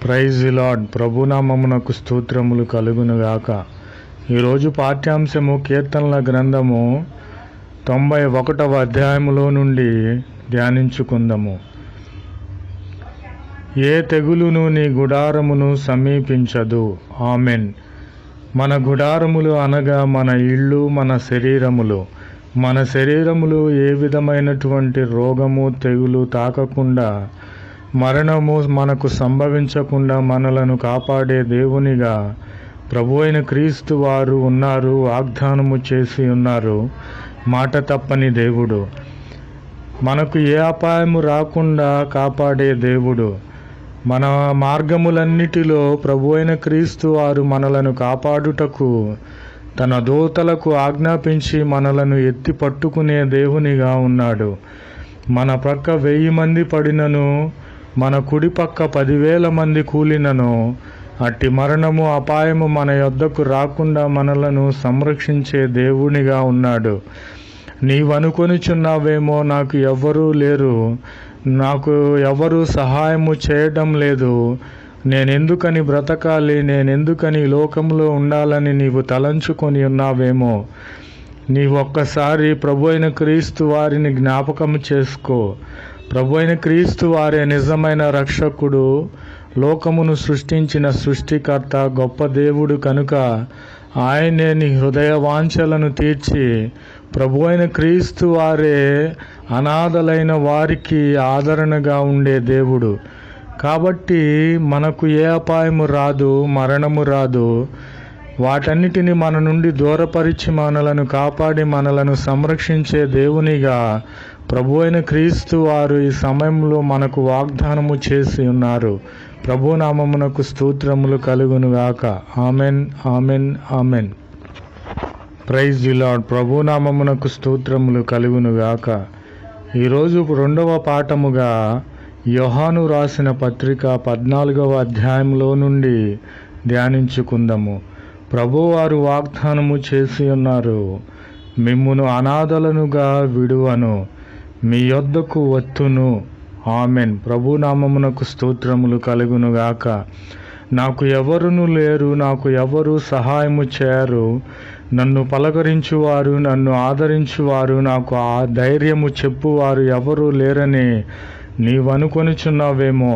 Praise the lord. ప్రభునామమునకు స్తోత్రములు కలుగునుగాక. ఈరోజు పాఠ్యాంశము కీర్తనల గ్రంథము 91వ అధ్యాయములో నుండి ధ్యానించుకుందాము. ఏ తెగులును నీ గుడారమును సమీపించదు. ఆమెన్. మన గుడారములు అనగా మన ఇళ్ళు, మన శరీరములు ఏ విధమైనటువంటి రోగము తెగులు తాకకుండా, మరణము మనకు సంభవించకుండా మనలను కాపాడే దేవునిగా ప్రభు అయిన క్రీస్తు వారు ఉన్నారు. వాగ్దానము చేసి ఉన్నారు. మాట తప్పని దేవుడు, మనకు ఏ అపాయము రాకుండా కాపాడే దేవుడు. మన మార్గములన్నిటిలో ప్రభు అయిన క్రీస్తు వారు మనలను కాపాడుటకు తన దూతలకు ఆజ్ఞాపించి మనలను ఎత్తి పట్టుకునే దేవునిగా ఉన్నాడు. మన ప్రక్క 1000 మంది పడినను, మన కుడి పక్క 10,000 మంది కూలినను, అట్టి మరణము అపాయము మన యొద్దకు రాకుండా మనలను సంరక్షించే దేవునిగా ఉన్నాడు. నీవనుకొనిచున్నావేమో, నాకు ఎవ్వరూ లేరు, నాకు ఎవరు సహాయము చేయడం లేదు, నేనెందుకని బ్రతకాలి, నేనెందుకని లోకంలో ఉండాలని నీవు తలంచుకొని ఉన్నావేమో. నీవు ఒక్కసారి ప్రభు అయిన క్రీస్తు వారిని జ్ఞాపకం చేసుకో. ప్రభు అయిన క్రీస్తు వారే నిజమైన రక్షకుడు, లోకమును సృష్టించిన సృష్టికర్త, గొప్ప దేవుడు కనుక ఆయనే నీ హృదయ వాంఛలను తీర్చి, ప్రభు అయిన క్రీస్తు వారే అనాథలైన వారికి ఆదరణగా ఉండే దేవుడు. కాబట్టి మనకు ఏ అపాయము రాదు, మరణము రాదు. వాటన్నిటిని మన నుండి దూరపరిచి మనలను కాపాడి మనలను సంరక్షించే దేవునిగా ప్రభు అయిన క్రీస్తు వారు ఈ సమయంలో మనకు వాగ్దానము చేసి ఉన్నారు. ప్రభు నామమునకు స్తోత్రములు కలుగునుగాక. Amen, amen, amen. Praise the lord. ప్రభు నామమునకు స్తోత్రములు కలుగునుగాక. ఈరోజు 2వ పాఠముగా యోహాను రాసిన పత్రిక 14వ అధ్యాయంలో నుండి ధ్యానించుకుందాము. ప్రభువారు వాగ్దానము చేసి ఉన్నారు. మిమ్మును అనాథలనుగా విడువను, మీ యొద్దకు వత్తును. ఆమెన్. ప్రభు నామమునకు స్తోత్రములు కలుగునుగాక. నాకు ఎవరును లేరు, నాకు ఎవరు సహాయము చేయరు, నన్ను పలకరించువారు, నన్ను ఆదరించువారు, నాకు ఆ ధైర్యము చెప్పువారు ఎవరూ లేరని నీవనుకొనిచున్నావేమో.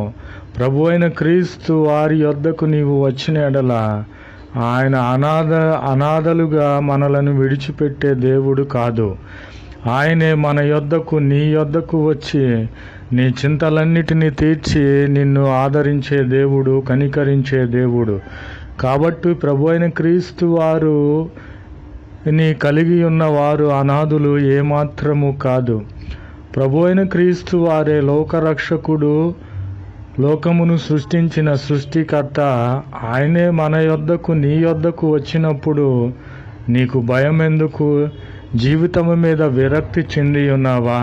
ప్రభు అయిన క్రీస్తు వారి యొద్దకు నీవు వచ్చిన ఎడల ఆయన అనాథలుగా మనలను విడిచిపెట్టే దేవుడు కాదు. ఆయనే మన యొద్దకు, నీ యొద్దకు వచ్చి నీ చింతలన్నిటినీ తీర్చి నిన్ను ఆదరించే దేవుడు, కనికరించే దేవుడు. కాబట్టి ప్రభు అయిన క్రీస్తు వారు నీ కలిగి ఉన్నవారు అనాథులు ఏమాత్రము కాదు. ప్రభు అయిన క్రీస్తు వారే లోకరక్షకుడు, లోకమును సృష్టించిన సృష్టికర్త. ఆయనే మన యొద్దకు, నీ యొద్దకు వచ్చినప్పుడు నీకు భయం ఎందుకు? జీవితము మీద విరక్తి చెంది ఉన్నావా?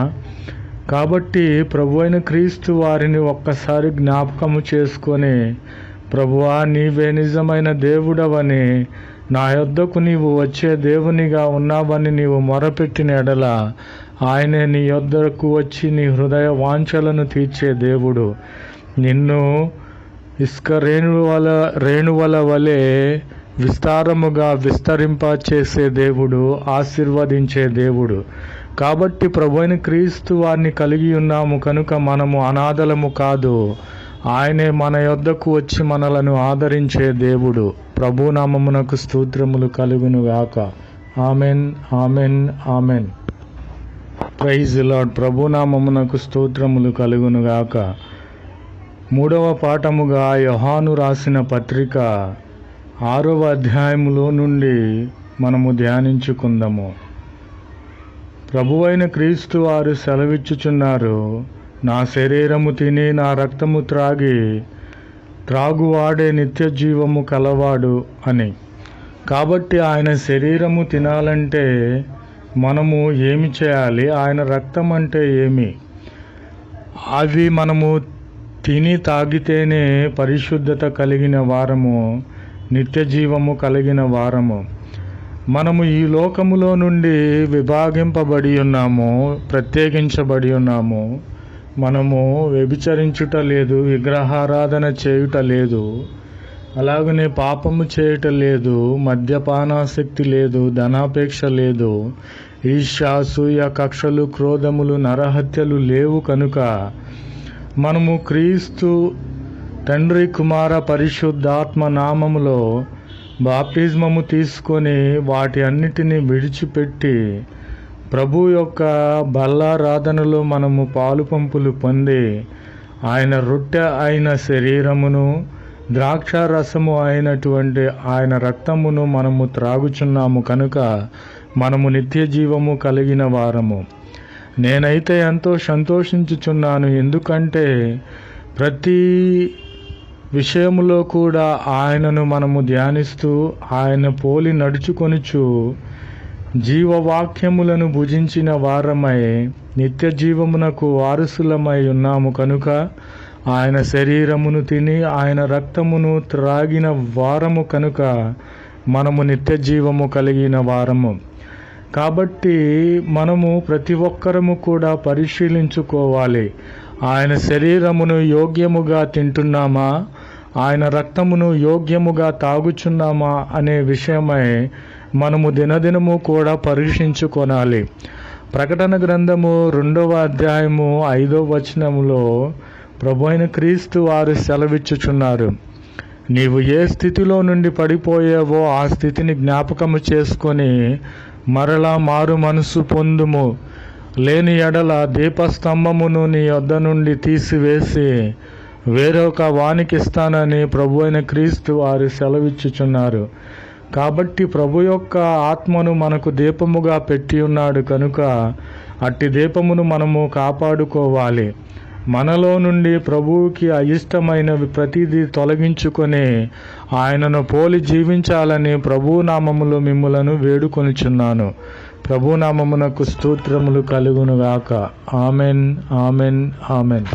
కాబట్టి ప్రభు అయిన క్రీస్తు వారిని ఒక్కసారి జ్ఞాపకము చేసుకొని, ప్రభువా నీవే నిజమైన దేవుడవని, నా యొద్దకు నీవు వచ్చే దేవునిగా ఉన్నావని నీవు మొరపెట్టిన ఎడల ఆయనే నీ యొద్దకు వచ్చి నీ హృదయ వాంఛలను తీర్చే దేవుడు. నిన్ను ఇసుక రేణువల వలె విస్తారముగా విస్తరింపచేసే దేవుడు, ఆశీర్వదించే దేవుడు. కాబట్టి ప్రభు అయిన క్రీస్తు వారిని కలిగి ఉన్నాము కనుక మనము అనాథలము కాదు. ఆయనే మన యొద్దకు వచ్చి మనలను ఆదరించే దేవుడు. ప్రభు నామమునకు స్తోత్రములు కలుగునుగాక. Amen, amen, amen. Praise the lord. ప్రభు నామమునకు స్తోత్రములు కలుగునుగాక. 3వ పాఠముగా యోహాను రాసిన పత్రిక 6వ అధ్యాయములో నుండి మనము ధ్యానించుకుందాము. ప్రభువైన క్రీస్తు వారు సెలవిచ్చుచున్నారు, నా శరీరము తిని నా రక్తము త్రాగువాడే నిత్య జీవము కలవాడు అని. కాబట్టి ఆయన శరీరము తినాలంటే మనము ఏమి చేయాలి? ఆయన రక్తం అంటే ఏమి? అవి మనము తిని తాగితేనే పరిశుద్ధత కలిగిన వారము, నిత్య జీవము కలిగిన వారము. మనము ఈ లోకములో నుండి విభాగింపబడి ఉన్నాము, ప్రత్యేకించబడి ఉన్నాము. మనము వ్యభిచరించుట లేదు, విగ్రహారాధన చేయుట లేదు, అలాగనే పాపము చేయుట లేదు, మద్యపానాసక్తి లేదు, ధనాపేక్ష లేదు, ఈర్ష్య, అసూయ, కక్షలు, క్రోధములు, నరహత్యలు లేవు. కనుక మనము క్రీస్తు తండ్రి, కుమార, పరిశుద్ధాత్మ నామములో బాప్టిజమము తీసుకొని వాటి అన్నిటినీ విడిచిపెట్టి ప్రభు యొక్క బల్లారాధనలో మనము పాలు పంపులు పొంది ఆయన రొట్టె అయిన శరీరమును, ద్రాక్ష రసము అయినటువంటి ఆయన రక్తమును మనము త్రాగుచున్నాము. కనుక మనము నిత్య జీవము కలిగిన వారము. నేనైతే ఎంతో సంతోషించుచున్నాను, ఎందుకంటే ప్రతి విషయములో కూడా ఆయనను మనము ధ్యానిస్తూ ఆయన పోలి నడుచుకొనుచు జీవవాక్యములను భుజించిన వారమై నిత్య జీవమునకు వారసులమై ఉన్నాము. కనుక ఆయన శరీరమును తిని ఆయన రక్తమును త్రాగిన వారము. కనుక మనము నిత్య జీవము కలిగిన వారము. కాబట్టి మనము ప్రతి ఒక్కరము కూడా పరిశీలించుకోవాలి. ఆయన శరీరమును యోగ్యముగా తింటున్నామా, ఆయన రక్తమును యోగ్యముగా తాగుచున్నామా అనే విషయమై మనము దినదినము కూడా పరీక్షించుకొనాలి. ప్రకటన గ్రంథము 2వ అధ్యాయము 5వ వచనములో ప్రభు అయిన క్రీస్తు వారు సెలవిచ్చుచున్నారు, నీవు ఏ స్థితిలో నుండి పడిపోయావో ఆ స్థితిని జ్ఞాపకము చేసుకొని మరలా మారు మనసు పొందుము. లేని ఎడల దీపస్తంభమును నీ యొద్ద నుండి తీసివేసి వేరొక వానికిస్తానని ప్రభు అయిన క్రీస్తు వారు సెలవిచ్చుచున్నారు. కాబట్టి ప్రభు యొక్క ఆత్మను మనకు దీపముగా పెట్టి ఉన్నాడు. కనుక అట్టి దీపమును మనము కాపాడుకోవాలి. మనలో నుండి ప్రభువుకి అయిష్టమైనవి ప్రతిదీ తొలగించుకొని ఆయనను పోలి జీవించాలని ప్రభు నామములో మిమ్ములను వేడుకొనుచున్నాను. ప్రభు నామమునకు స్తోత్రములు కలుగునుగాక. Amen, amen, amen.